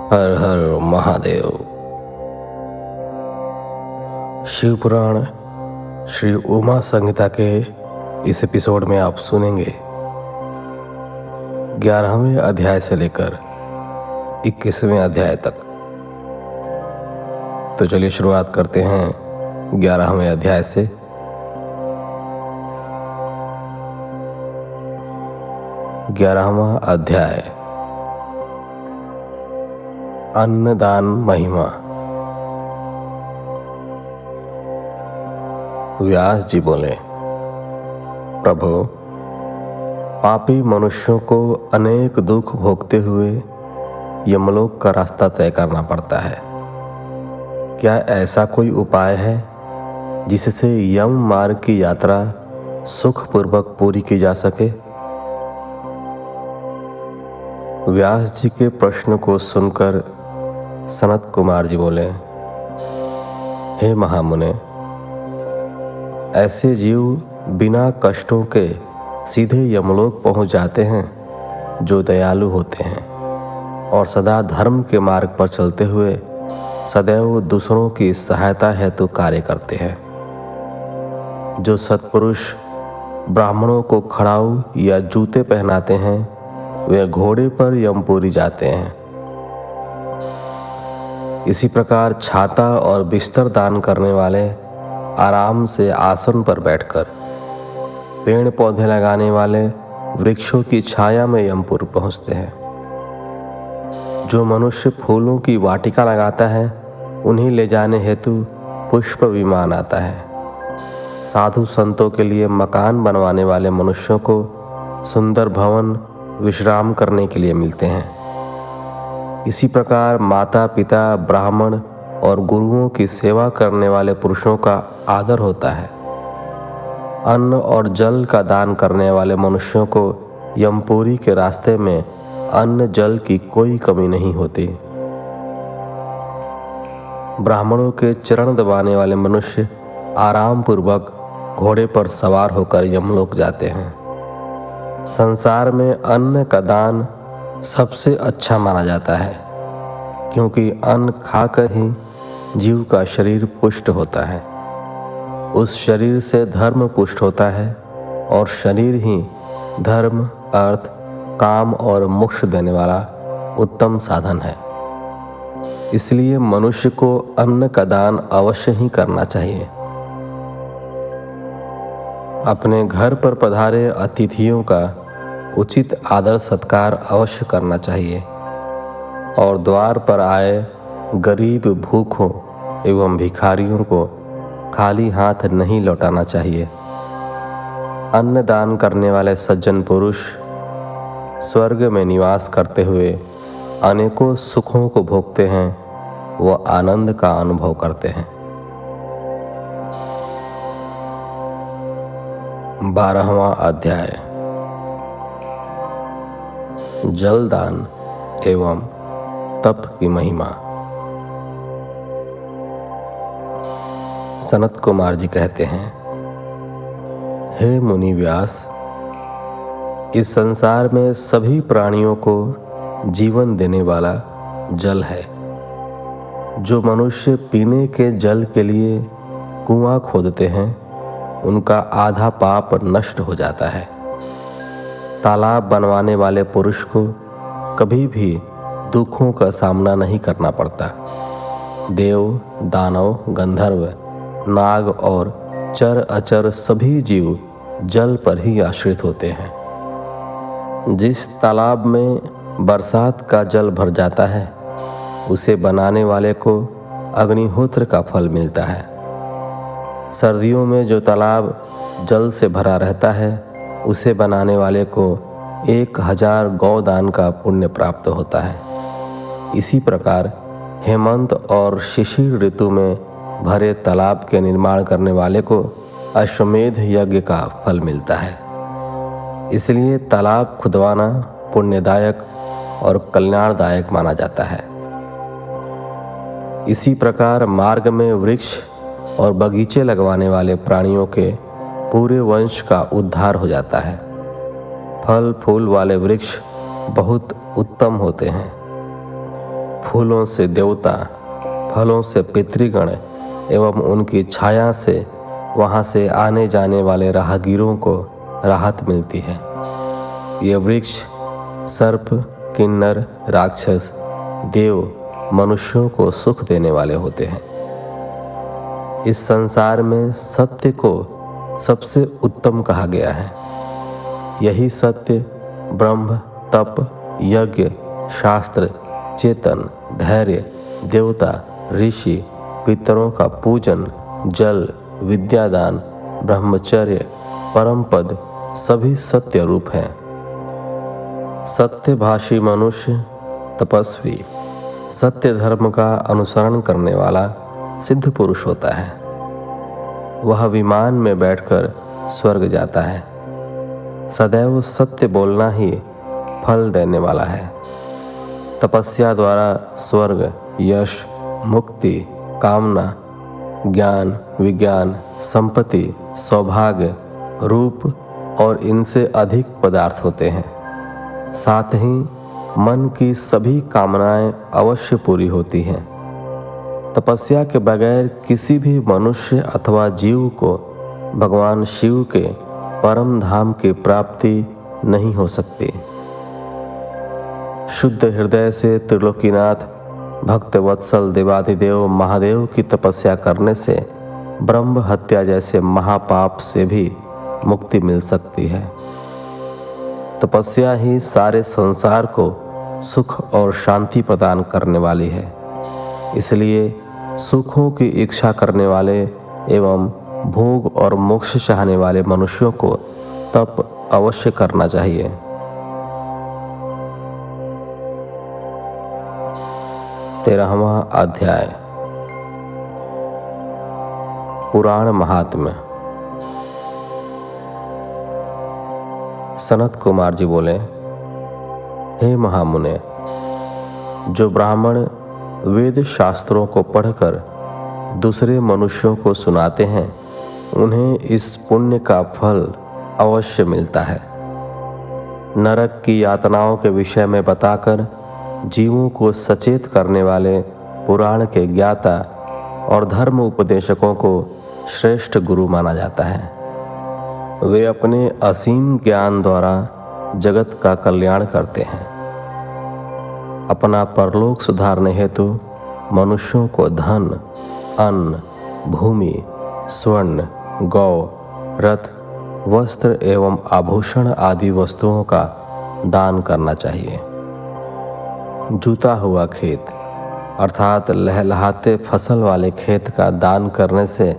हर हर महादेव। शिव पुराण श्री उमा संहिता के इस एपिसोड में आप सुनेंगे 11वें अध्याय से लेकर 21वें अध्याय तक। तो चलिए शुरुआत करते हैं 11वें अध्याय से। ग्यारहवां अध्याय, अन्नदान महिमा। व्यास जी बोले, प्रभु, पापी मनुष्यों को अनेक दुख भोगते हुए यमलोक का रास्ता तय करना पड़ता है। क्या ऐसा कोई उपाय है जिससे यम मार्ग की यात्रा सुखपूर्वक पूरी की जा सके? व्यास जी के प्रश्न को सुनकर सनत कुमार जी बोले, हे महामुने, ऐसे जीव बिना कष्टों के सीधे यमलोक पहुंच जाते हैं जो दयालु होते हैं और सदा धर्म के मार्ग पर चलते हुए सदैव दूसरों की सहायता हेतु कार्य करते हैं। जो सत्पुरुष ब्राह्मणों को खड़ाऊ या जूते पहनाते हैं वे घोड़े पर यमपुरी जाते हैं। इसी प्रकार छाता और बिस्तर दान करने वाले आराम से आसन पर बैठकर, पेड़ पौधे लगाने वाले वृक्षों की छाया में यमपुर पहुंचते हैं। जो मनुष्य फूलों की वाटिका लगाता है उन्हें ले जाने हेतु पुष्प विमान आता है। साधु संतों के लिए मकान बनवाने वाले मनुष्यों को सुंदर भवन विश्राम करने के लिए मिलते हैं। इसी प्रकार माता पिता, ब्राह्मण और गुरुओं की सेवा करने वाले पुरुषों का आदर होता है। अन्न और जल का दान करने वाले मनुष्यों को यमपुरी के रास्ते में अन्न जल की कोई कमी नहीं होती। ब्राह्मणों के चरण दबाने वाले मनुष्य आराम पूर्वक घोड़े पर सवार होकर यमलोक जाते हैं। संसार में अन्न का दान सबसे अच्छा माना जाता है, क्योंकि अन्न खाकर ही जीव का शरीर पुष्ट होता है। उस शरीर से धर्म पुष्ट होता है और शरीर ही धर्म, अर्थ, काम और मोक्ष देने वाला उत्तम साधन है। इसलिए मनुष्य को अन्न का दान अवश्य ही करना चाहिए। अपने घर पर पधारे अतिथियों का उचित आदर सत्कार अवश्य करना चाहिए और द्वार पर आए गरीब, भूखों एवं भिखारियों को खाली हाथ नहीं लौटाना चाहिए। अन्न दान करने वाले सज्जन पुरुष स्वर्ग में निवास करते हुए अनेकों सुखों को भोगते हैं, व आनंद का अनुभव करते हैं। 12वां अध्याय, जलदान एवं तप की महिमा। सनत कुमार जी कहते हैं, हे मुनि व्यास, इस संसार में सभी प्राणियों को जीवन देने वाला जल है। जो मनुष्य पीने के जल के लिए कुआं खोदते हैं उनका आधा पाप नष्ट हो जाता है। तालाब बनवाने वाले पुरुष को कभी भी दुखों का सामना नहीं करना पड़ता। देव, दानव, गंधर्व, नाग और चर अचर सभी जीव जल पर ही आश्रित होते हैं। जिस तालाब में बरसात का जल भर जाता है उसे बनाने वाले को अग्निहोत्र का फल मिलता है। सर्दियों में जो तालाब जल से भरा रहता है उसे बनाने वाले को 1000 गौदान का पुण्य प्राप्त होता है। इसी प्रकार हेमंत और शिशिर ऋतु में भरे तालाब के निर्माण करने वाले को अश्वमेध यज्ञ का फल मिलता है। इसलिए तालाब खुदवाना पुण्यदायक और कल्याणदायक माना जाता है। इसी प्रकार मार्ग में वृक्ष और बगीचे लगवाने वाले प्राणियों के पूरे वंश का उद्धार हो जाता है। फल फूल वाले वृक्ष बहुत उत्तम होते हैं। फूलों से देवता, फलों से पितृगण एवं उनकी छाया से वहाँ से आने जाने वाले राहगीरों को राहत मिलती है। ये वृक्ष सर्प, किन्नर, राक्षस, देव, मनुष्यों को सुख देने वाले होते हैं। इस संसार में सत्य को सबसे उत्तम कहा गया है। यही सत्य ब्रह्म, तप, यज्ञ, शास्त्र, चेतन, धैर्य, देवता, ऋषि, पितरों का पूजन, जल, विद्यादान, ब्रह्मचर्य, परम पद सभी सत्य रूप हैं। सत्यभाषी मनुष्य, तपस्वी, सत्य धर्म का अनुसरण करने वाला सिद्ध पुरुष होता है। वह विमान में बैठकर स्वर्ग जाता है। सदैव सत्य बोलना ही फल देने वाला है। तपस्या द्वारा स्वर्ग, यश, मुक्ति, कामना, ज्ञान, विज्ञान, संपत्ति, सौभाग्य, रूप और इनसे अधिक पदार्थ होते हैं। साथ ही मन की सभी कामनाएं अवश्य पूरी होती हैं। तपस्या के बगैर किसी भी मनुष्य अथवा जीव को भगवान शिव के परम धाम की प्राप्ति नहीं हो सकती। शुद्ध हृदय से त्रिलोकीनाथ भक्त वत्सल देवाधिदेव महादेव की तपस्या करने से ब्रह्म हत्या जैसे महापाप से भी मुक्ति मिल सकती है। तपस्या ही सारे संसार को सुख और शांति प्रदान करने वाली है। इसलिए सुखों की इच्छा करने वाले एवं भोग और मोक्ष चाहने वाले मनुष्यों को तप अवश्य करना चाहिए। तेरहवां अध्याय पुराण महात्म्य। सनत कुमार जी बोले, हे महामुने, जो ब्राह्मण वेद शास्त्रों को पढ़कर दूसरे मनुष्यों को सुनाते हैं, उन्हें इस पुण्य का फल अवश्य मिलता है। नरक की यातनाओं के विषय में बताकर जीवों को सचेत करने वाले पुराण के ज्ञाता और धर्म उपदेशकों को श्रेष्ठ गुरु माना जाता है। वे अपने असीम ज्ञान द्वारा जगत का कल्याण करते हैं। अपना परलोक सुधारने हेतु मनुष्यों को धन, अन्न, भूमि, स्वर्ण, गौ, रथ, वस्त्र एवं आभूषण आदि वस्तुओं का दान करना चाहिए। जूता हुआ खेत अर्थात लहलहाते फसल वाले खेत का दान करने से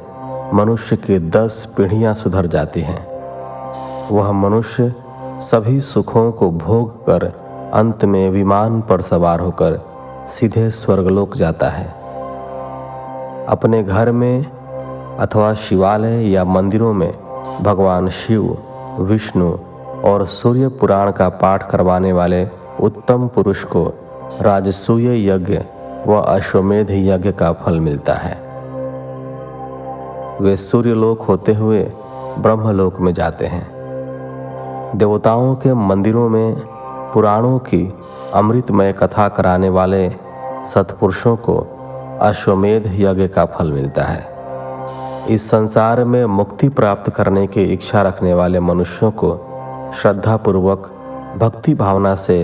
मनुष्य की 10 पीढ़ियां सुधर जाती हैं। वह मनुष्य सभी सुखों को भोग कर अंत में विमान पर सवार होकर सीधे स्वर्गलोक जाता है। अपने घर में अथवा शिवालय या मंदिरों में भगवान शिव, विष्णु और सूर्य पुराण का पाठ करवाने वाले उत्तम पुरुष को राजसूय यज्ञ व अश्वमेध यज्ञ का फल मिलता है। वे सूर्यलोक होते हुए ब्रह्मलोक में जाते हैं। देवताओं के मंदिरों में पुराणों की अमृतमय कथा कराने वाले सत्पुरुषों को अश्वमेध यज्ञ का फल मिलता है। इस संसार में मुक्ति प्राप्त करने की इच्छा रखने वाले मनुष्यों को श्रद्धापूर्वक भक्ति भावना से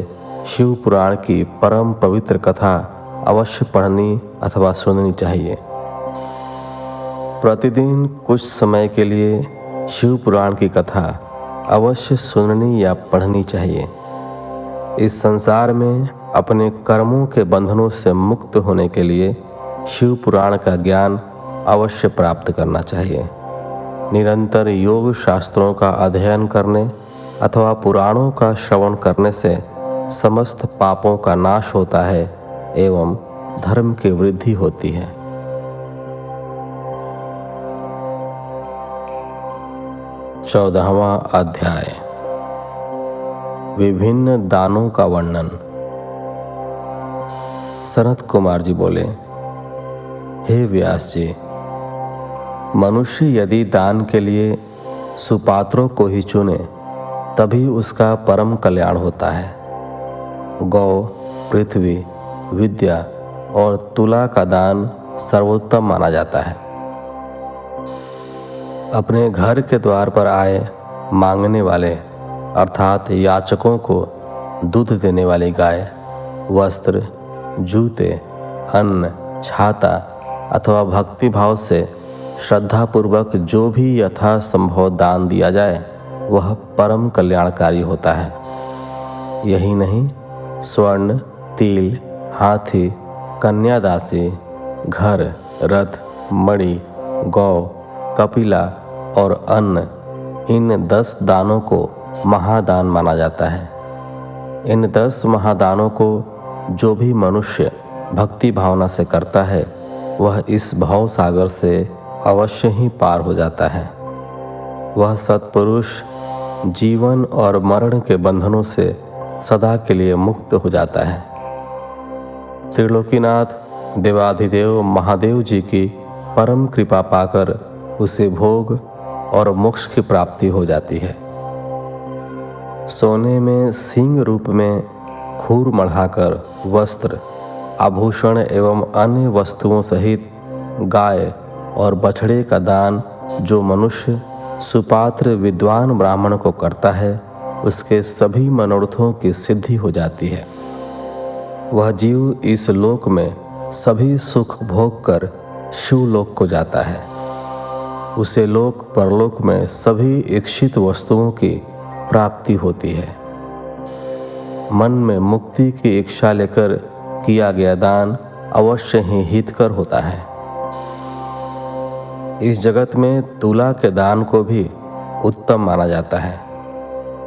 शिव पुराण की परम पवित्र कथा अवश्य पढ़नी अथवा सुननी चाहिए। प्रतिदिन कुछ समय के लिए शिव पुराण की कथा अवश्य सुननी या पढ़नी चाहिए। इस संसार में अपने कर्मों के बंधनों से मुक्त होने के लिए शिव पुराण का ज्ञान अवश्य प्राप्त करना चाहिए। निरंतर योग शास्त्रों का अध्ययन करने अथवा पुराणों का श्रवण करने से समस्त पापों का नाश होता है एवं धर्म की वृद्धि होती है। चौदहवां अध्याय विभिन्न दानों का वर्णन। सनत कुमार जी बोले, हे व्यास जी, मनुष्य यदि दान के लिए सुपात्रों को ही चुने तभी उसका परम कल्याण होता है। गौ, पृथ्वी, विद्या, और तुला का दान सर्वोत्तम माना जाता है। अपने घर के द्वार पर आए मांगने वाले अर्थात याचकों को दूध देने वाली गाय, वस्त्र, जूते, अन्न, छाता अथवा भक्ति भाव से श्रद्धापूर्वक जो भी यथासंभव दान दिया जाए वह परम कल्याणकारी होता है। यही नहीं, स्वर्ण, तिल, हाथी, कन्यादासी, घर, रथ, मणि, गौ, कपिला और अन्न, इन 10 दानों को महादान माना जाता है। इन 10 महादानों को जो भी मनुष्य भक्ति भावना से करता है वह इस भव सागर से अवश्य ही पार हो जाता है। वह सत्पुरुष जीवन और मरण के बंधनों से सदा के लिए मुक्त हो जाता है। त्रिलोकीनाथ देवाधिदेव महादेव जी की परम कृपा पाकर उसे भोग और मोक्ष की प्राप्ति हो जाती है। सोने में सिंह रूप में खूर मढ़ाकर वस्त्र, आभूषण एवं अन्य वस्तुओं सहित गाय और बछड़े का दान जो मनुष्य सुपात्र विद्वान ब्राह्मण को करता है उसके सभी मनोरथों की सिद्धि हो जाती है। वह जीव इस लोक में सभी सुख भोग कर शिवलोक को जाता है। उसे लोक परलोक में सभी इच्छित वस्तुओं की प्राप्ति होती है। मन में मुक्ति की इच्छा लेकर किया गया दान अवश्य ही हितकर होता है। इस जगत में तुला के दान को भी उत्तम माना जाता है।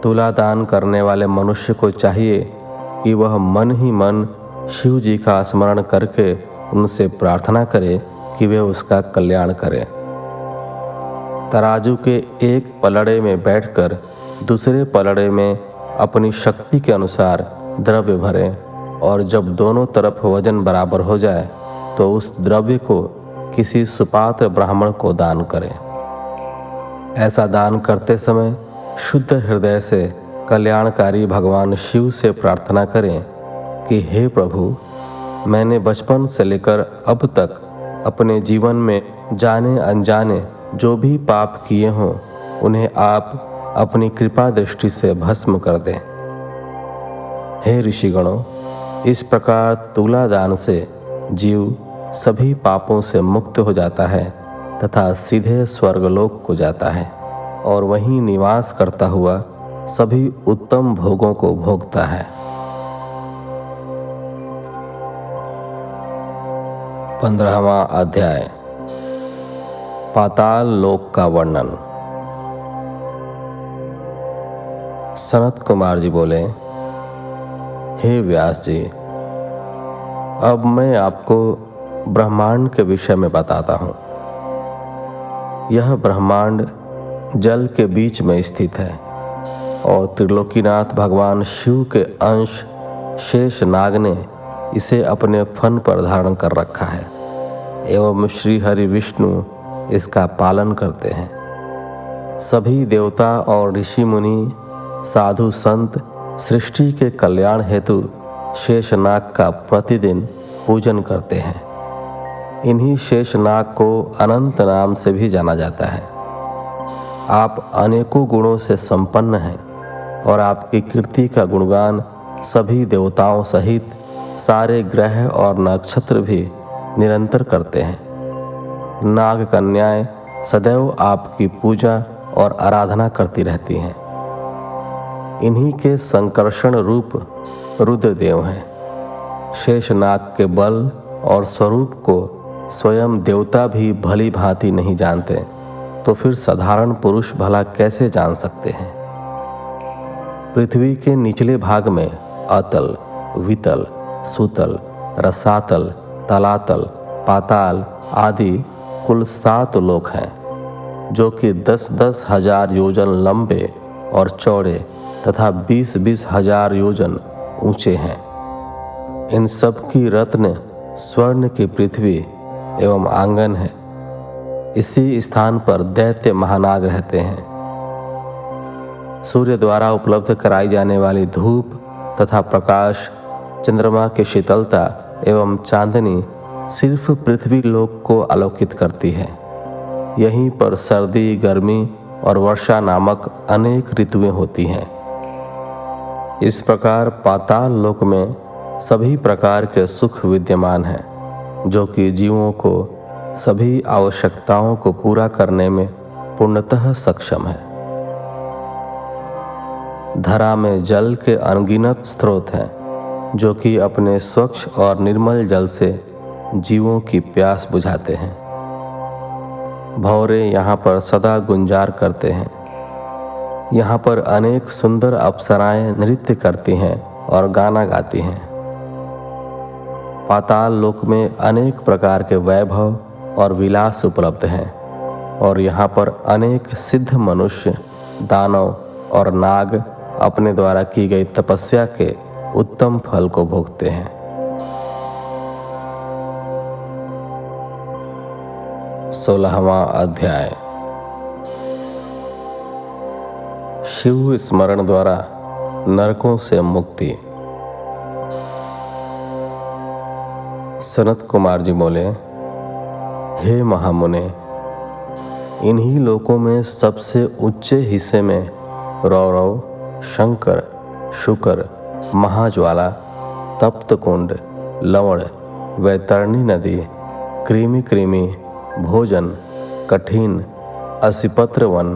तुला दान करने वाले मनुष्य को चाहिए कि वह मन ही मन शिव जी का स्मरण करके उनसे प्रार्थना करे कि वे उसका कल्याण करें। तराजू के एक पलड़े में बैठकर दूसरे पलड़े में अपनी शक्ति के अनुसार द्रव्य भरें और जब दोनों तरफ वजन बराबर हो जाए तो उस द्रव्य को किसी सुपात्र ब्राह्मण को दान करें। ऐसा दान करते समय शुद्ध हृदय से कल्याणकारी भगवान शिव से प्रार्थना करें कि हे प्रभु, मैंने बचपन से लेकर अब तक अपने जीवन में जाने अनजाने जो भी पाप किए हों उन्हें आप अपनी कृपा दृष्टि से भस्म कर दें। हे ऋषिगणों, इस प्रकार तुला दान से जीव सभी पापों से मुक्त हो जाता है तथा सीधे स्वर्गलोक को जाता है और वहीं निवास करता हुआ सभी उत्तम भोगों को भोगता है। 15वां अध्याय पाताल लोक का वर्णन। सनत कुमार जी बोले, हे व्यास जी, अब मैं आपको ब्रह्मांड के विषय में बताता हूँ। यह ब्रह्मांड जल के बीच में स्थित है और त्रिलोकीनाथ भगवान शिव के अंश शेष नाग ने इसे अपने फन पर धारण कर रखा है एवं श्री हरि विष्णु इसका पालन करते हैं। सभी देवता और ऋषि मुनि, साधु संत सृष्टि के कल्याण हेतु शेषनाग का प्रतिदिन पूजन करते हैं। इन्हीं शेषनाग को अनंत नाम से भी जाना जाता है। आप अनेकों गुणों से संपन्न हैं और आपकी कीर्ति का गुणगान सभी देवताओं सहित सारे ग्रह और नक्षत्र भी निरंतर करते हैं। नाग कन्याएं सदैव आपकी पूजा और आराधना करती रहती हैं। इन्हीं के संकर्षण रूप रुद्रदेव हैं। शेषनाग के बल और स्वरूप को स्वयं देवता भी भली भांति नहीं जानते, तो फिर साधारण पुरुष भला कैसे जान सकते हैं। पृथ्वी के निचले भाग में अतल, वितल, सुतल, रसातल, तलातल, पाताल आदि कुल 7 लोक हैं, जो कि 10-10 हजार योजन लंबे और चौड़े तथा 20-20 हजार योजन ऊंचे हैं। इन सब की रत्न स्वर्ण की पृथ्वी एवं आंगन है। इसी स्थान पर दैत्य महानाग रहते हैं। सूर्य द्वारा उपलब्ध कराई जाने वाली धूप तथा प्रकाश, चंद्रमा की शीतलता एवं चांदनी सिर्फ पृथ्वी लोक को आलोकित करती है। यहीं पर सर्दी, गर्मी और वर्षा नामक अनेक ऋतुएं होती हैं। इस प्रकार पाताल लोक में सभी प्रकार के सुख विद्यमान हैं, जो कि जीवों को सभी आवश्यकताओं को पूरा करने में पूर्णतः सक्षम है। धरा में जल के अनगिनत स्रोत हैं, जो कि अपने स्वच्छ और निर्मल जल से जीवों की प्यास बुझाते हैं। भौरे यहाँ पर सदा गुंजार करते हैं। यहाँ पर अनेक सुंदर अप्सराएं नृत्य करती हैं और गाना गाती हैं। पाताल लोक में अनेक प्रकार के वैभव और विलास उपलब्ध हैं और यहाँ पर अनेक सिद्ध मनुष्य, दानव और नाग अपने द्वारा की गई तपस्या के उत्तम फल को भोगते हैं। 16वां अध्याय। शिव स्मरण द्वारा नरकों से मुक्ति। सनत कुमार जी बोले, हे महामुने, इन्हीं लोकों में सबसे ऊंचे हिस्से में रौरव, शंकर, शुकर, महाज्वाला, तप्त कुंड, लवण, वैतरणी नदी, कृमि कृमि, भोजन, कठिन, असिपत्र वन,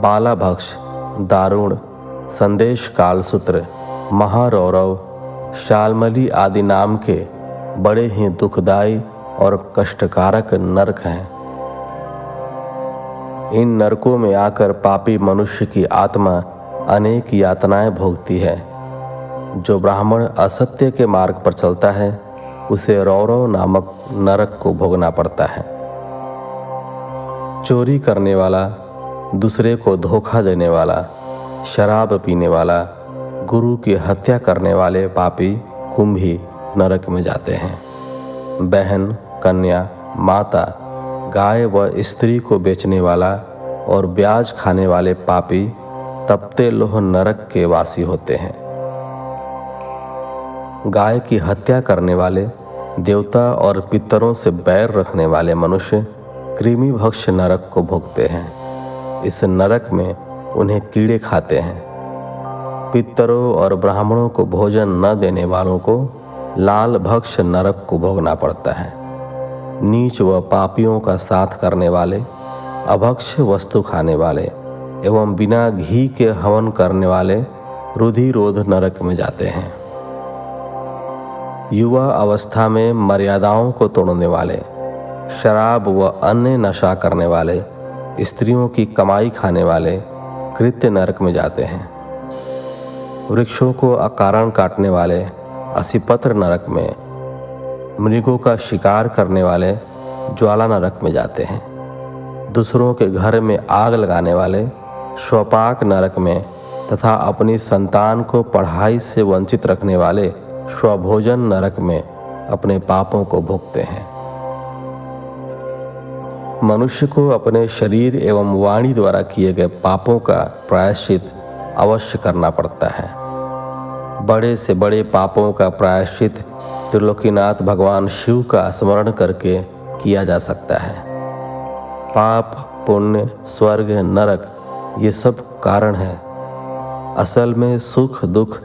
बालाभक्ष, दारुण, संदेश कालसूत्र, महारौरव, शालमली आदि नाम के बड़े ही दुखदायी और कष्टकारक नरक हैं। इन नरकों में आकर पापी मनुष्य की आत्मा अनेक यातनाएं भोगती है। जो ब्राह्मण असत्य के मार्ग पर चलता है, उसे रौरव नामक नरक को भोगना पड़ता है। चोरी करने वाला, दूसरे को धोखा देने वाला, शराब पीने वाला, गुरु की हत्या करने वाले पापी कुंभी नरक में जाते हैं। बहन, कन्या, माता, गाय व स्त्री को बेचने वाला और ब्याज खाने वाले पापी तपते लोह नरक के वासी होते हैं। गाय की हत्या करने वाले, देवता और पितरों से बैर रखने वाले मनुष्य कृमि भक्ष नरक को भोगते हैं। इस नरक में उन्हें कीड़े खाते हैं। पितरों और ब्राह्मणों को भोजन न देने वालों को लाल भक्ष नरक को भोगना पड़ता है। नीच व पापियों का साथ करने वाले, अभक्ष वस्तु खाने वाले एवं बिना घी के हवन करने वाले रुधिरोध नरक में जाते हैं। युवा अवस्था में मर्यादाओं को तोड़ने वाले, शराब व अन्य नशा करने वाले, स्त्रियों की कमाई खाने वाले कृत्य नरक में जाते हैं। वृक्षों को अकारण काटने वाले असिपत्र नरक में, मृगों का शिकार करने वाले ज्वाला नरक में जाते हैं। दूसरों के घर में आग लगाने वाले स्वपाक नरक में तथा अपनी संतान को पढ़ाई से वंचित रखने वाले स्वभोजन नरक में अपने पापों को भोगते हैं। मनुष्य को अपने शरीर एवं वाणी द्वारा किए गए पापों का प्रायश्चित अवश्य करना पड़ता है। बड़े से बड़े पापों का प्रायश्चित त्रिलोकीनाथ भगवान शिव का स्मरण करके किया जा सकता है। पाप, पुण्य, स्वर्ग, नरक ये सब कारण है। असल में सुख दुख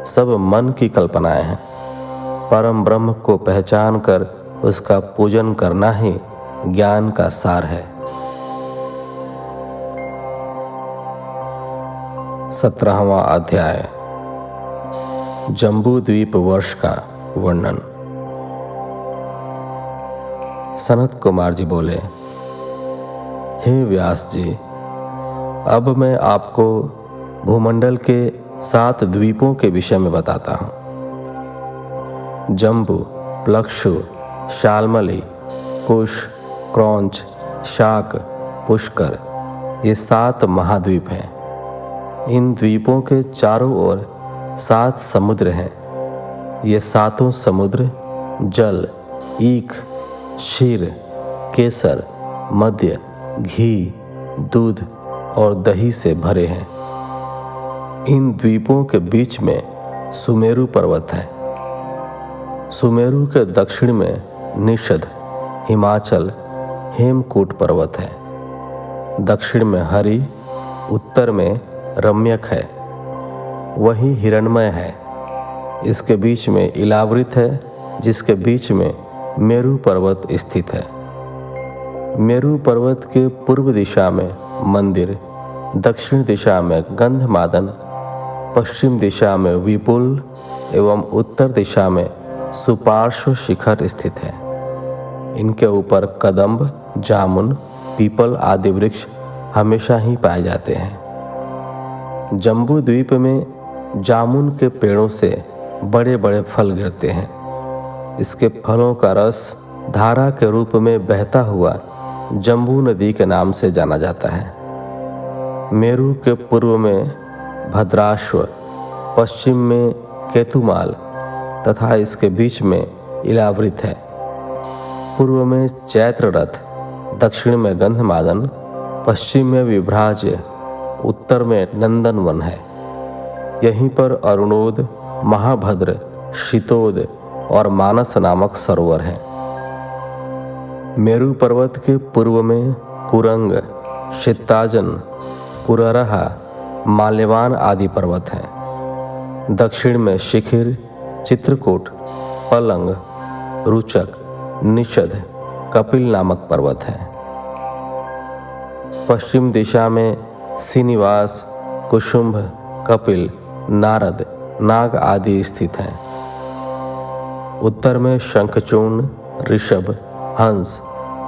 सब मन की कल्पनाएं हैं। परम ब्रह्म को पहचान कर उसका पूजन करना ही ज्ञान का सार है। 17वां अध्याय। जम्बू द्वीप वर्ष का वर्णन। सनत कुमार जी बोले, हे व्यास जी, अब मैं आपको भूमंडल के 7 द्वीपों के विषय में बताता हूँ। जम्बू, प्लक्षु, शालमली, कुश, क्रौंच, शाक, पुष्कर ये 7 महाद्वीप हैं। इन द्वीपों के चारों ओर 7 समुद्र हैं। ये 7 समुद्र जल, ईख, क्षीर, केसर, मद्य, घी, दूध और दही से भरे हैं। इन द्वीपों के बीच में सुमेरु पर्वत है। सुमेरु के दक्षिण में निषद हिमाचल हेमकूट पर्वत है। दक्षिण में हरि, उत्तर में रम्यक है, वही हिरण्मय है। इसके बीच में इलावृत है, जिसके बीच में मेरु पर्वत स्थित है। मेरु पर्वत के पूर्व दिशा में मंदिर, दक्षिण दिशा में गंधमादन, पश्चिम दिशा में विपुल एवं उत्तर दिशा में सुपार्श्व शिखर स्थित है। इनके ऊपर कदम्ब, जामुन, पीपल आदि वृक्ष हमेशा ही पाए जाते हैं। जम्बू द्वीप में जामुन के पेड़ों से बड़े बड़े फल गिरते हैं। इसके फलों का रस धारा के रूप में बहता हुआ जम्बू नदी के नाम से जाना जाता है। मेरु के पूर्व में भद्राश्व, पश्चिम में केतुमाल तथा इसके बीच में इलावृत है। पूर्व में चैत्र रथ, दक्षिण में गंधमादन, पश्चिम में विभ्राज्य, उत्तर में नंदनवन है। यहीं पर अरुणोद, महाभद्र, शीतोद और मानस नामक सरोवर हैं। मेरु पर्वत के पूर्व में कुरंग, शित्ताजन, कुररहा, माल्यवान आदि पर्वत हैं। दक्षिण में शिखिर, चित्रकूट, पलंग, रुचक, निषद, कपिल नामक पर्वत हैं। पश्चिम दिशा में श्रीनिवास, कुसुम्भ, कपिल, नारद, नाग आदि स्थित हैं। उत्तर में शंखचूर्ण, ऋषभ, हंस,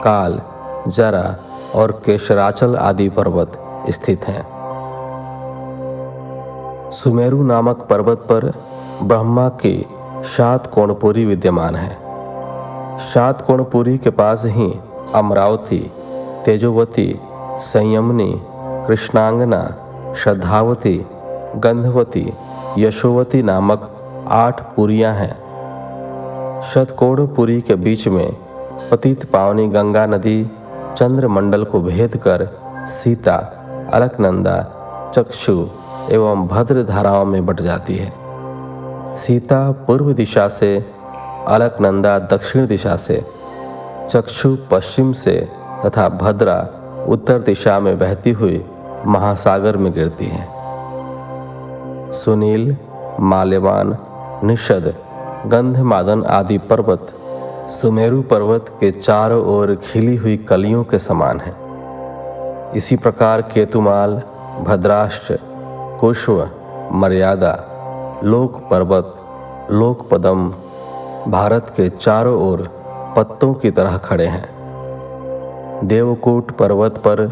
काल, जरा और केशराचल आदि पर्वत स्थित हैं। सुमेरु नामक पर्वत पर ब्रह्मा की शातकोणपुरी विद्यमान है। शातकोणपुरी के पास ही अमरावती, तेजोवती, संयमनी, कृष्णांगना, श्रद्धावती, गंधवती, यशोवती नामक 8 पुरियां हैं। शतकोणपुरी के बीच में पतित पावनी गंगा नदी चंद्रमंडल को भेद कर सीता, अलकनंदा, चक्षु एवं भद्र धाराओं में बट जाती है। सीता पूर्व दिशा से, अलकनंदा दक्षिण दिशा से, चक्षु पश्चिम से तथा भद्रा उत्तर दिशा में बहती हुई महासागर में गिरती है। सुनील, माल्यवान, निषद, गंधमादन आदि पर्वत सुमेरु पर्वत के चारों ओर खिली हुई कलियों के समान हैं। इसी प्रकार केतुमाल, भद्राश्च, कुश्व, मर्यादा, लोक पर्वत, लोकपदम भारत के चारों ओर पत्तों की तरह खड़े हैं। देवकूट पर्वत पर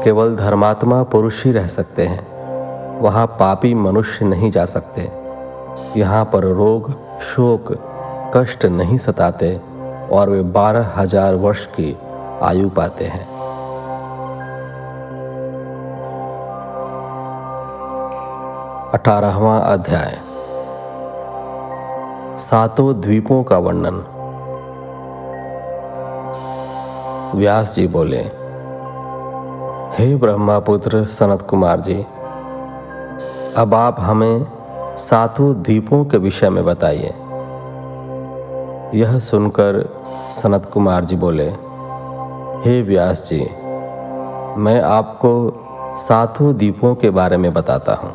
केवल धर्मात्मा पुरुष ही रह सकते हैं। वहाँ पापी मनुष्य नहीं जा सकते। यहाँ पर रोग, शोक, कष्ट नहीं सताते और वे 12,000 वर्ष की आयु पाते हैं। अठारहवां अध्याय। सातों द्वीपों का वर्णन। व्यास जी बोले, हे ब्रह्मपुत्र सनत कुमार जी, अब आप हमें सातों द्वीपों के विषय में बताइए। यह सुनकर सनत कुमार जी बोले, हे व्यास जी, मैं आपको सातों द्वीपों के बारे में बताता हूँ।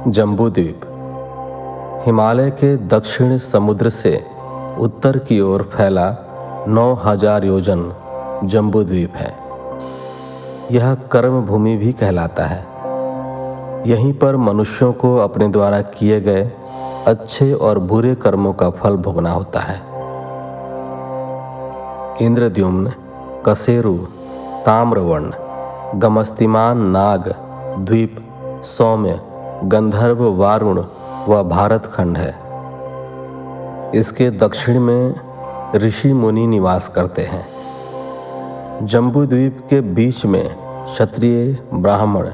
जम्बू द्वीप हिमालय के दक्षिण समुद्र से उत्तर की ओर फैला 9,000 योजन जम्बू द्वीप है। यह कर्म भूमि भी कहलाता है। यहीं पर मनुष्यों को अपने द्वारा किए गए अच्छे और बुरे कर्मों का फल भोगना होता है। इंद्रद्युम्न, कसेरु, ताम्रवर्ण, गमस्तिमान नाग द्वीप, सौम्य, गंधर्व, वारुण व भारत खंड है। इसके दक्षिण में ऋषि मुनि निवास करते हैं। जम्बू द्वीप के बीच में क्षत्रिय, ब्राह्मण,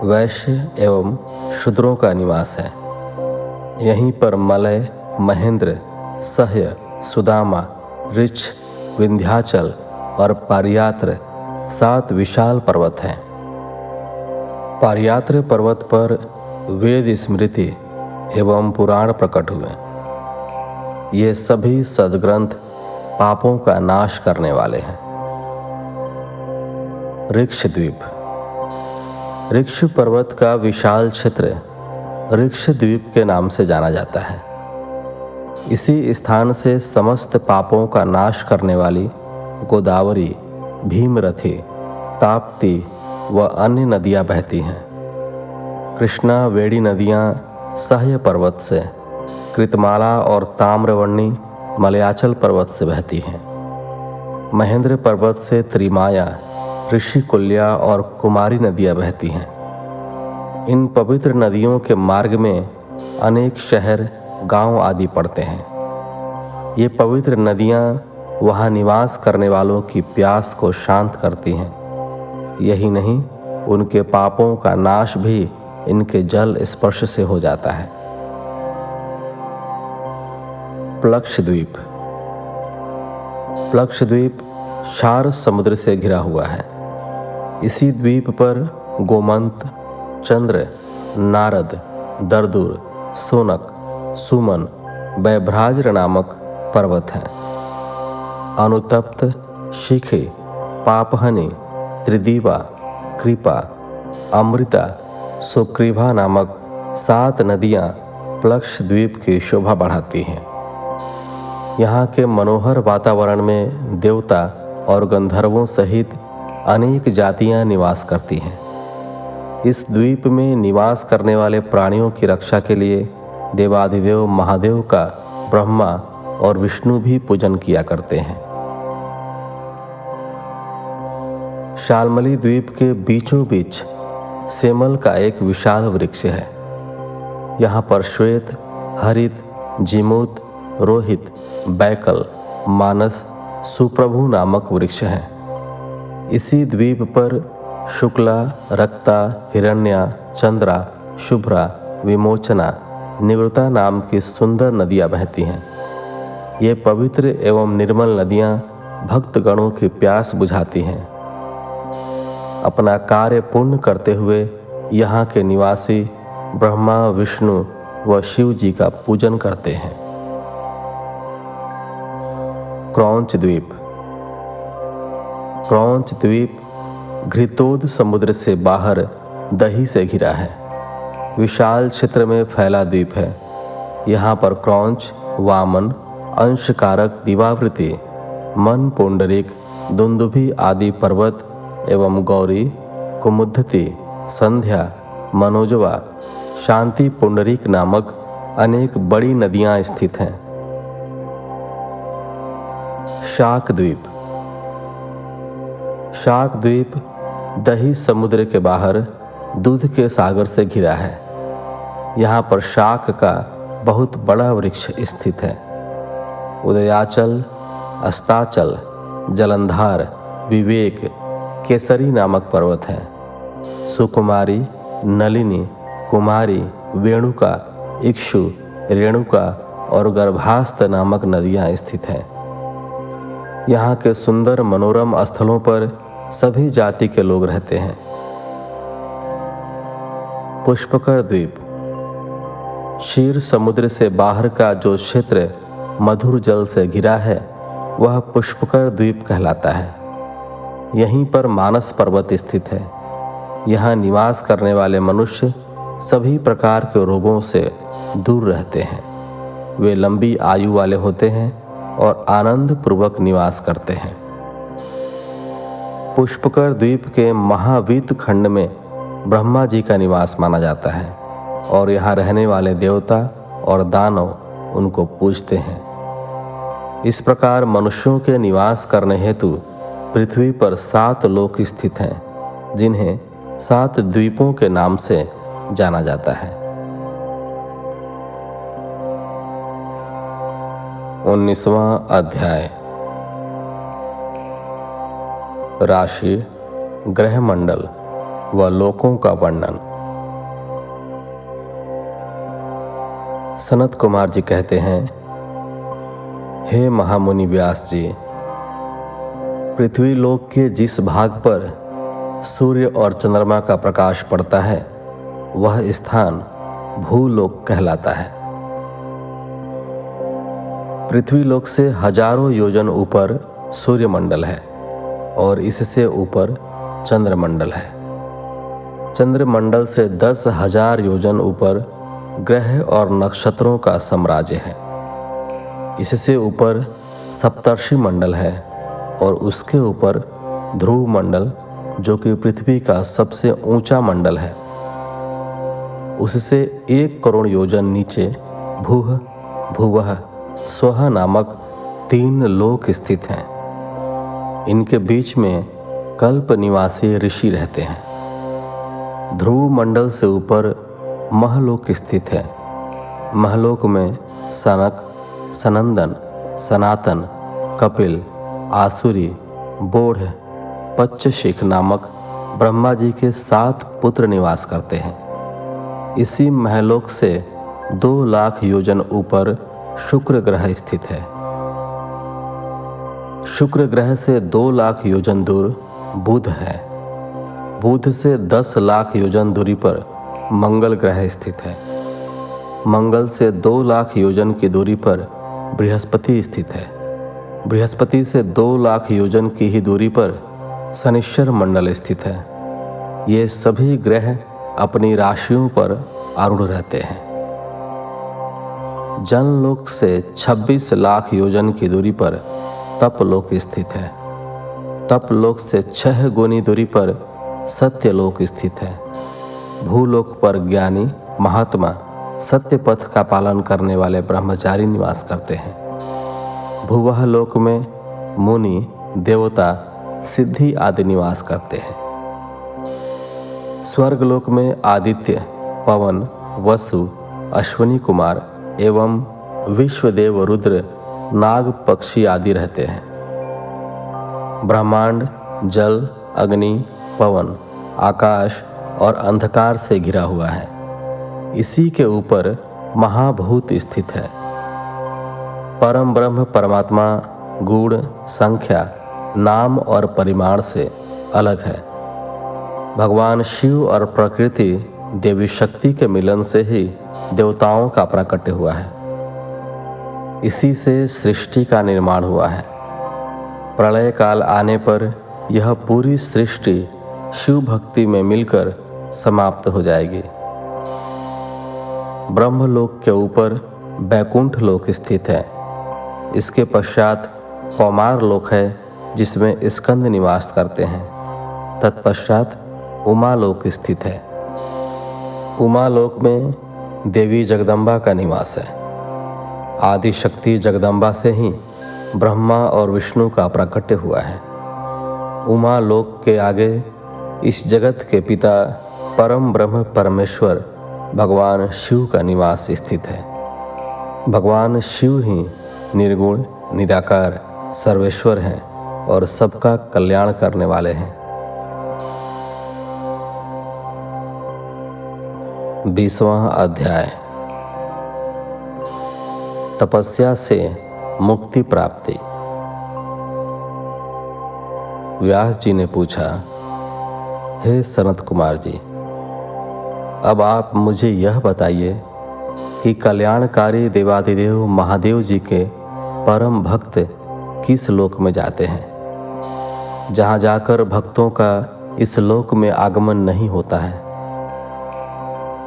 वैश्य एवं शूद्रों का निवास है। यहीं पर मलय, महेंद्र, सह्य, सुदामा, ऋक्ष, विंध्याचल और पारियात्र 7 विशाल पर्वत हैं। पारियात्र पर्वत पर वेद स्मृति एवं पुराण प्रकट हुए। ये सभी सद्ग्रंथ पापों का नाश करने वाले हैं। ऋक्ष द्वीप। ऋक्ष पर्वत का विशाल क्षेत्र ऋक्ष द्वीप के नाम से जाना जाता है। इसी स्थान से समस्त पापों का नाश करने वाली गोदावरी, भीमरथी, ताप्ती व अन्य नदियां बहती हैं। कृष्णा, वेड़ी नदियां सह्य पर्वत से, कृतमाला और ताम्रवर्णी मलयाचल पर्वत से बहती हैं। महेंद्र पर्वत से त्रिमाया, ऋषिकुल्या और कुमारी नदियां बहती हैं। इन पवित्र नदियों के मार्ग में अनेक शहर, गांव आदि पड़ते हैं। ये पवित्र नदियां वहां निवास करने वालों की प्यास को शांत करती हैं। यही नहीं, उनके पापों का नाश भी इनके जल स्पर्श से हो जाता है। प्लक्ष द्वीप। प्लक्ष द्वीप क्षार समुद्र से घिरा हुआ है। इसी द्वीप पर गोमंत, चंद्र, नारद, दर्दुर, सोनक, सुमन, वैभ्राज्र नामक पर्वत हैं। अनुतप्त, शिखी, पापहनी, त्रिदीवा, कृपा, अमृता, सुग्रीवा नामक 7 नदियां प्लक्ष द्वीप की शोभा बढ़ाती हैं। यहाँ के मनोहर वातावरण में देवता और गंधर्वों सहित अनेक जातियां निवास करती हैं। इस द्वीप में निवास करने वाले प्राणियों की रक्षा के लिए देवाधिदेव महादेव का ब्रह्मा और विष्णु भी पूजन किया करते हैं। शाल्मली द्वीप के बीचों बीच सेमल का एक विशाल वृक्ष है। यहाँ पर श्वेत, हरित, जीमूत, रोहित, बैकल, मानस, सुप्रभु नामक वृक्ष हैं। इसी द्वीप पर शुक्ला, रक्ता, हिरण्या, चंद्रा, शुभ्रा, विमोचना, निवृत्ता नाम की सुंदर नदियां बहती हैं। ये पवित्र एवं निर्मल नदियां भक्तगणों की प्यास बुझाती हैं। अपना कार्य पूर्ण करते हुए यहाँ के निवासी ब्रह्मा, विष्णु व शिव जी का पूजन करते हैं। क्रौंच द्वीप। क्रौंच द्वीप घृतोद समुद्र से बाहर दही से घिरा है। विशाल क्षेत्र में फैला द्वीप है। यहाँ पर क्रौंच, वामन, अंशकारक, दिवावृति, मन पुंडरीक, दुंदुभि आदि पर्वत एवं गौरी, कुमुद्धति, संध्या, मनोजवा, शांति पुंडरीक नामक अनेक बड़ी नदियां स्थित हैं। शाक द्वीप। शाक द्वीप दही समुद्र के बाहर दूध के सागर से घिरा है। यहाँ पर शाक का बहुत बड़ा वृक्ष स्थित है। उदयाचल, अस्ताचल, जलंधार, विवेक, केसरी नामक पर्वत हैं। सुकुमारी, नलिनी, कुमारी, वेणुका, इक्षु, रेणुका और गर्भास्त नामक नदियां स्थित हैं। यहाँ के सुंदर मनोरम स्थलों पर सभी जाति के लोग रहते हैं। पुष्पकर द्वीप। क्षीर समुद्र से बाहर का जो क्षेत्र मधुर जल से घिरा है वह पुष्पकर द्वीप कहलाता है। यहीं पर मानस पर्वत स्थित है। यहाँ निवास करने वाले मनुष्य सभी प्रकार के रोगों से दूर रहते हैं। वे लंबी आयु वाले होते हैं और आनंद पूर्वक निवास करते हैं। पुष्पकर द्वीप के महावीत खंड में ब्रह्मा जी का निवास माना जाता है और यहाँ रहने वाले देवता और दानव उनको पूजते हैं। इस प्रकार मनुष्यों के निवास करने हेतु पृथ्वी पर 7 लोक स्थित हैं, जिन्हें 7 द्वीपों के नाम से जाना जाता है। 19वां अध्याय। राशि, ग्रह मंडल व लोकों का वर्णन। सनत कुमार जी कहते हैं, हे महामुनि व्यास जी, पृथ्वी लोक के जिस भाग पर सूर्य और चंद्रमा का प्रकाश पड़ता है वह स्थान भूलोक कहलाता है। पृथ्वीलोक से हजारों योजन ऊपर सूर्यमंडल है और इससे ऊपर चंद्रमंडल है। चंद्रमंडल से 10,000 योजन ऊपर ग्रह और नक्षत्रों का साम्राज्य है। इससे ऊपर सप्तर्षि मंडल है और उसके ऊपर ध्रुव मंडल, जो कि पृथ्वी का सबसे ऊंचा मंडल है। उससे 1 करोड़ योजन नीचे भूह, भुवः, स्वः नामक 3 लोक स्थित हैं। इनके बीच में कल्प निवासी ऋषि रहते हैं। ध्रुव मंडल से ऊपर महलोक स्थित है। महलोक में सनक, सनंदन, सनातन, कपिल, आसुरी, बोढ़, पच्चशिख नामक ब्रह्मा जी के 7 पुत्र निवास करते हैं। इसी महलोक से 2 लाख योजन ऊपर शुक्र ग्रह स्थित है। शुक्र ग्रह से 2 लाख योजन दूर बुध है। बुध से 10 लाख योजन दूरी पर मंगल ग्रह स्थित है। मंगल से 2 लाख योजन की दूरी पर बृहस्पति स्थित है। बृहस्पति से 2 लाख योजन की ही दूरी पर शनिश्चर मंडल स्थित है। ये सभी ग्रह अपनी राशियों पर आरूढ़ रहते हैं। जनलोक से 26 लाख योजन की दूरी पर तपलोक स्थित है। तपलोक से 6 गुनी दूरी पर सत्यलोक स्थित है। भूलोक पर ज्ञानी, महात्मा, सत्य पथ का पालन करने वाले ब्रह्मचारी निवास करते हैं। भुवः लोक में मुनि, देवता, सिद्धि आदि निवास करते हैं। स्वर्गलोक में आदित्य, पवन, वसु, अश्विनी कुमार एवं विश्वदेव, रुद्र, नाग, पक्षी आदि रहते हैं। ब्रह्मांड जल, अग्नि, पवन, आकाश और अंधकार से घिरा हुआ है। इसी के ऊपर महाभूत स्थित है। परम ब्रह्म परमात्मा गुण, संख्या, नाम और परिमाण से अलग है। भगवान शिव और प्रकृति देवी शक्ति के मिलन से ही देवताओं का प्राकट्य हुआ है। इसी से सृष्टि का निर्माण हुआ है। प्रलय काल आने पर यह पूरी सृष्टि शिव भक्ति में मिलकर समाप्त हो जाएगी। ब्रह्मलोक के ऊपर बैकुंठ लोक स्थित है। इसके पश्चात कौमार लोक है, जिसमें स्कंद निवास करते हैं। तत्पश्चात उमालोक स्थित है। उमालोक में देवी जगदम्बा का निवास है। आदि शक्ति जगदम्बा से ही ब्रह्मा और विष्णु का प्राकट्य हुआ है। उमालोक के आगे इस जगत के पिता परम ब्रह्म परमेश्वर भगवान शिव का निवास स्थित है। भगवान शिव ही निर्गुण, निराकार, सर्वेश्वर हैं और सबका कल्याण करने वाले हैं। 20वां अध्याय, तपस्या से मुक्ति प्राप्ति। व्यास जी ने पूछा, हे सनत कुमार जी, अब आप मुझे यह बताइए कि कल्याणकारी देवादिदेव महादेव जी के परम भक्त किस लोक में जाते हैं, जहाँ जाकर भक्तों का इस लोक में आगमन नहीं होता है।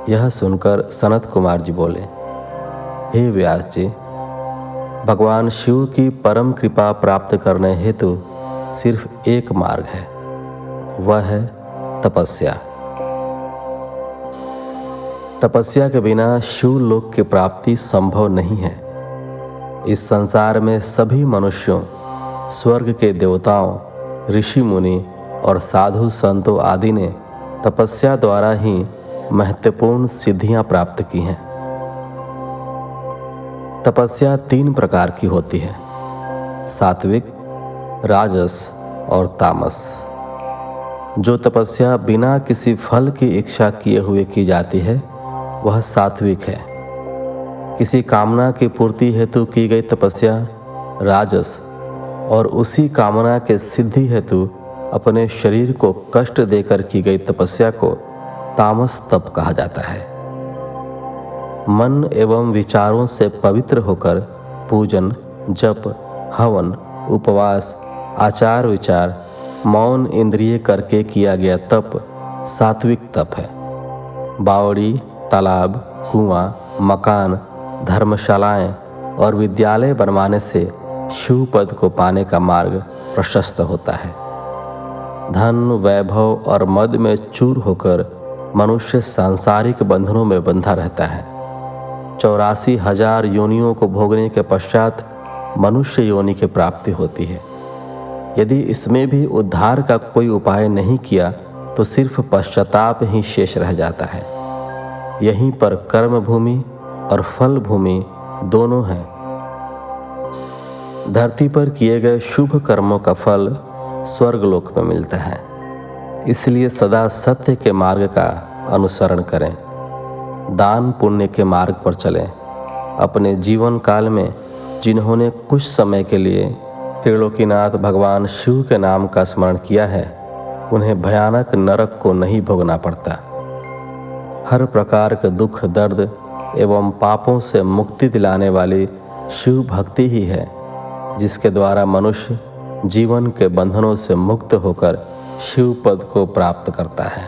यह सुनकर सनत कुमार जी बोले, हे व्यास जी, भगवान शिव की परम कृपा प्राप्त करने हेतु सिर्फ एक मार्ग है, वह है तपस्या। तपस्या के बिना शिवलोक की प्राप्ति संभव नहीं है। इस संसार में सभी मनुष्यों, स्वर्ग के देवताओं, ऋषि मुनि और साधु संतों आदि ने तपस्या द्वारा ही महत्वपूर्ण सिद्धियां प्राप्त की हैं। तपस्या 3 प्रकार की होती है, सात्विक, राजस और तामस। जो तपस्या बिना किसी फल की इच्छा किए हुए की जाती है वह सात्विक है। किसी कामना की पूर्ति हेतु की गई तपस्या राजस, और उसी कामना के सिद्धि हेतु अपने शरीर को कष्ट देकर की गई तपस्या को तामस तप कहा जाता है। मन एवं विचारों से पवित्र होकर पूजन, जप, हवन, उपवास, आचार विचार, मौन इंद्रिय करके किया गया तप सात्विक तप है। बावड़ी, तालाब, कुआं, मकान, धर्मशालाएं और विद्यालय बनवाने से शिव पद को पाने का मार्ग प्रशस्त होता है। धन, वैभव और मद में चूर होकर मनुष्य सांसारिक बंधनों में बंधा रहता है। 84,000 योनियों को भोगने के पश्चात मनुष्य योनि की प्राप्ति होती है। यदि इसमें भी उद्धार का कोई उपाय नहीं किया तो सिर्फ पश्चाताप ही शेष रह जाता है। यहीं पर कर्म भूमि और फल भूमि दोनों हैं। धरती पर किए गए शुभ कर्मों का फल स्वर्गलोक में मिलता है। इसलिए सदा सत्य के मार्ग का अनुसरण करें, दान पुण्य के मार्ग पर चलें। अपने जीवन काल में जिन्होंने कुछ समय के लिए त्रिलोकीनाथ भगवान शिव के नाम का स्मरण किया है, उन्हें भयानक नरक को नहीं भोगना पड़ता। हर प्रकार के दुख, दर्द एवं पापों से मुक्ति दिलाने वाली शिव भक्ति ही है जिसके द्वारा मनुष्य जीवन के बंधनों से मुक्त होकर शिव पद को प्राप्त करता है।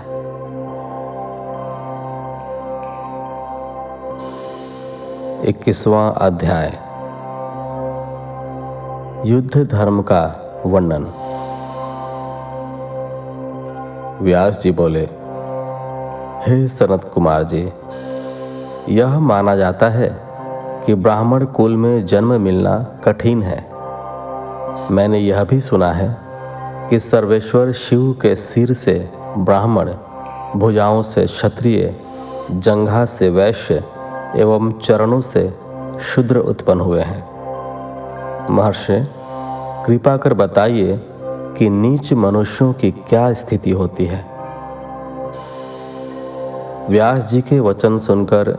इक्कीसवां अध्याय, युद्ध धर्म का वर्णन। व्यास जी बोले, हे सनत कुमार जी, यह माना जाता है कि ब्राह्मण कुल में जन्म मिलना कठिन है। मैंने यह भी सुना है कि सर्वेश्वर शिव के सिर से ब्राह्मण, भुजाओं से क्षत्रिय, जंघा से वैश्य एवं चरणों से शूद्र उत्पन्न हुए हैं। महर्षि, कृपा कर बताइए कि नीच मनुष्यों की क्या स्थिति होती है। व्यास जी के वचन सुनकर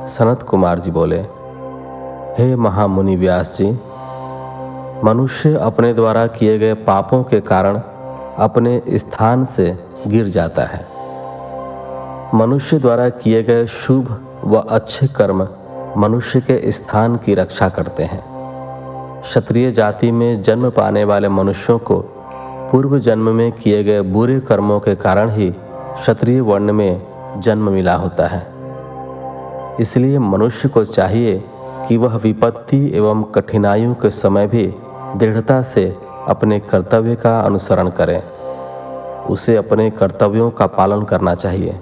सनत कुमार जी बोले, हे महामुनि व्यास जी, मनुष्य अपने द्वारा किए गए पापों के कारण अपने स्थान से गिर जाता है। मनुष्य द्वारा किए गए शुभ व अच्छे कर्म मनुष्य के स्थान की रक्षा करते हैं। क्षत्रिय जाति में जन्म पाने वाले मनुष्यों को पूर्व जन्म में किए गए बुरे कर्मों के कारण ही क्षत्रिय वर्ण में जन्म मिला होता है। इसलिए मनुष्य को चाहिए कि वह विपत्ति एवं कठिनाइयों के समय भी दृढ़ता से अपने कर्तव्य का अनुसरण करे। उसे अपने कर्तव्यों का पालन करना चाहिए,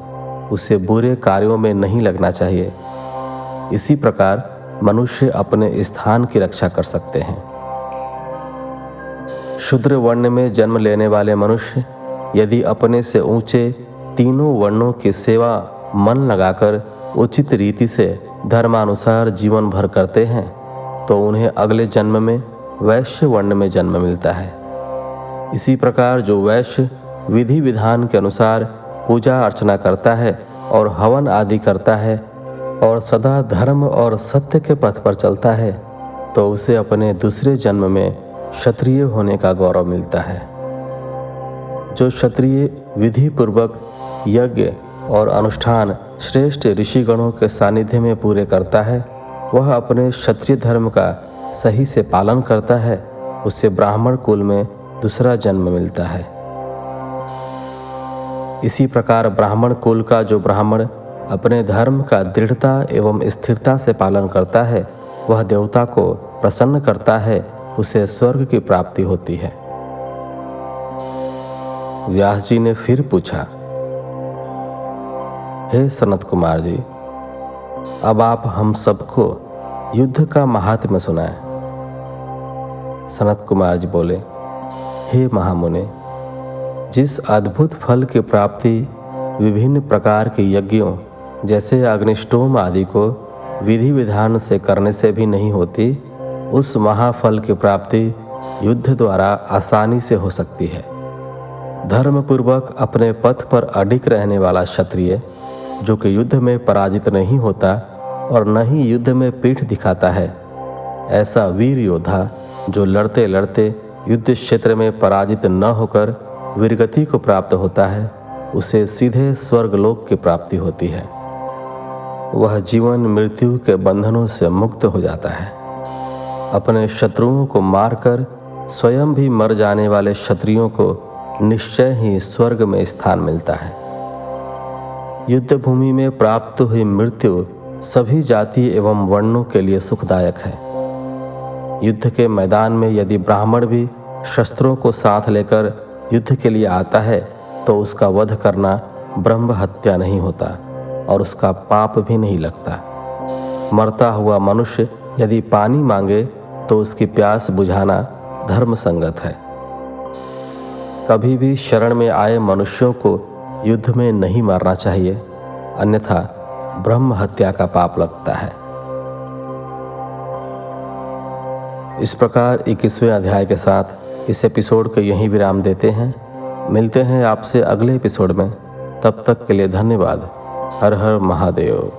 उसे बुरे कार्यों में नहीं लगना चाहिए। इसी प्रकार मनुष्य अपने स्थान की रक्षा कर सकते हैं। शूद्र वर्ण में जन्म लेने वाले मनुष्य यदि अपने से ऊंचे तीनों वर्णों की सेवा मन लगाकर उचित रीति से धर्मानुसार जीवन भर करते हैं तो उन्हें अगले जन्म में वैश्य वर्ण में जन्म मिलता है। इसी प्रकार जो वैश्य विधि विधान के अनुसार पूजा अर्चना करता है और हवन आदि करता है और सदा धर्म और सत्य के पथ पर चलता है तो उसे अपने दूसरे जन्म में क्षत्रिय होने का गौरव मिलता है। जो क्षत्रिय विधि पूर्वक यज्ञ और अनुष्ठान श्रेष्ठ ऋषिगणों के सानिध्य में पूरे करता है, वह अपने क्षत्रिय धर्म का सही से पालन करता है, उसे ब्राह्मण कुल में दूसरा जन्म मिलता है। इसी प्रकार ब्राह्मण कुल का जो ब्राह्मण अपने धर्म का दृढ़ता एवं स्थिरता से पालन करता है, वह देवता को प्रसन्न करता है, उसे स्वर्ग की प्राप्ति होती है। व्यास जी ने फिर पूछा, हे सनत कुमार जी, अब आप हम सबको युद्ध का महात्म्य सुनाएं। सनत कुमार जी बोले, हे महामुनि, जिस अद्भुत फल की प्राप्ति विभिन्न प्रकार के यज्ञों जैसे अग्निष्टोम आदि को विधि विधान से करने से भी नहीं होती, उस महाफल की प्राप्ति युद्ध द्वारा आसानी से हो सकती है। धर्मपूर्वक अपने पथ पर अडिग रहने वाला क्षत्रिय, जो कि युद्ध में पराजित नहीं होता और न ही युद्ध में पीठ दिखाता है, ऐसा वीर योद्धा जो लड़ते लड़ते युद्ध क्षेत्र में पराजित न होकर वीरगति को प्राप्त होता है, उसे सीधे स्वर्गलोक की प्राप्ति होती है। वह जीवन मृत्यु के बंधनों से मुक्त हो जाता है। अपने शत्रुओं को मारकर स्वयं भी मर जाने वाले क्षत्रियों को निश्चय ही स्वर्ग में स्थान मिलता है। युद्ध भूमि में प्राप्त हुई मृत्यु सभी जाति एवं वर्णों के लिए सुखदायक है। युद्ध के मैदान में यदि ब्राह्मण भी शस्त्रों को साथ लेकर युद्ध के लिए आता है तो उसका वध करना ब्रह्म हत्या नहीं होता और उसका पाप भी नहीं लगता। मरता हुआ मनुष्य यदि पानी मांगे तो उसकी प्यास बुझाना धर्म संगत है। कभी भी शरण में आए मनुष्यों को युद्ध में नहीं मारना चाहिए, अन्यथा ब्रह्म हत्या का पाप लगता है। इस प्रकार 21वें अध्याय के साथ इस एपिसोड को यहीं विराम देते हैं। मिलते हैं आपसे अगले एपिसोड में। तब तक के लिए धन्यवाद। हर हर महादेव।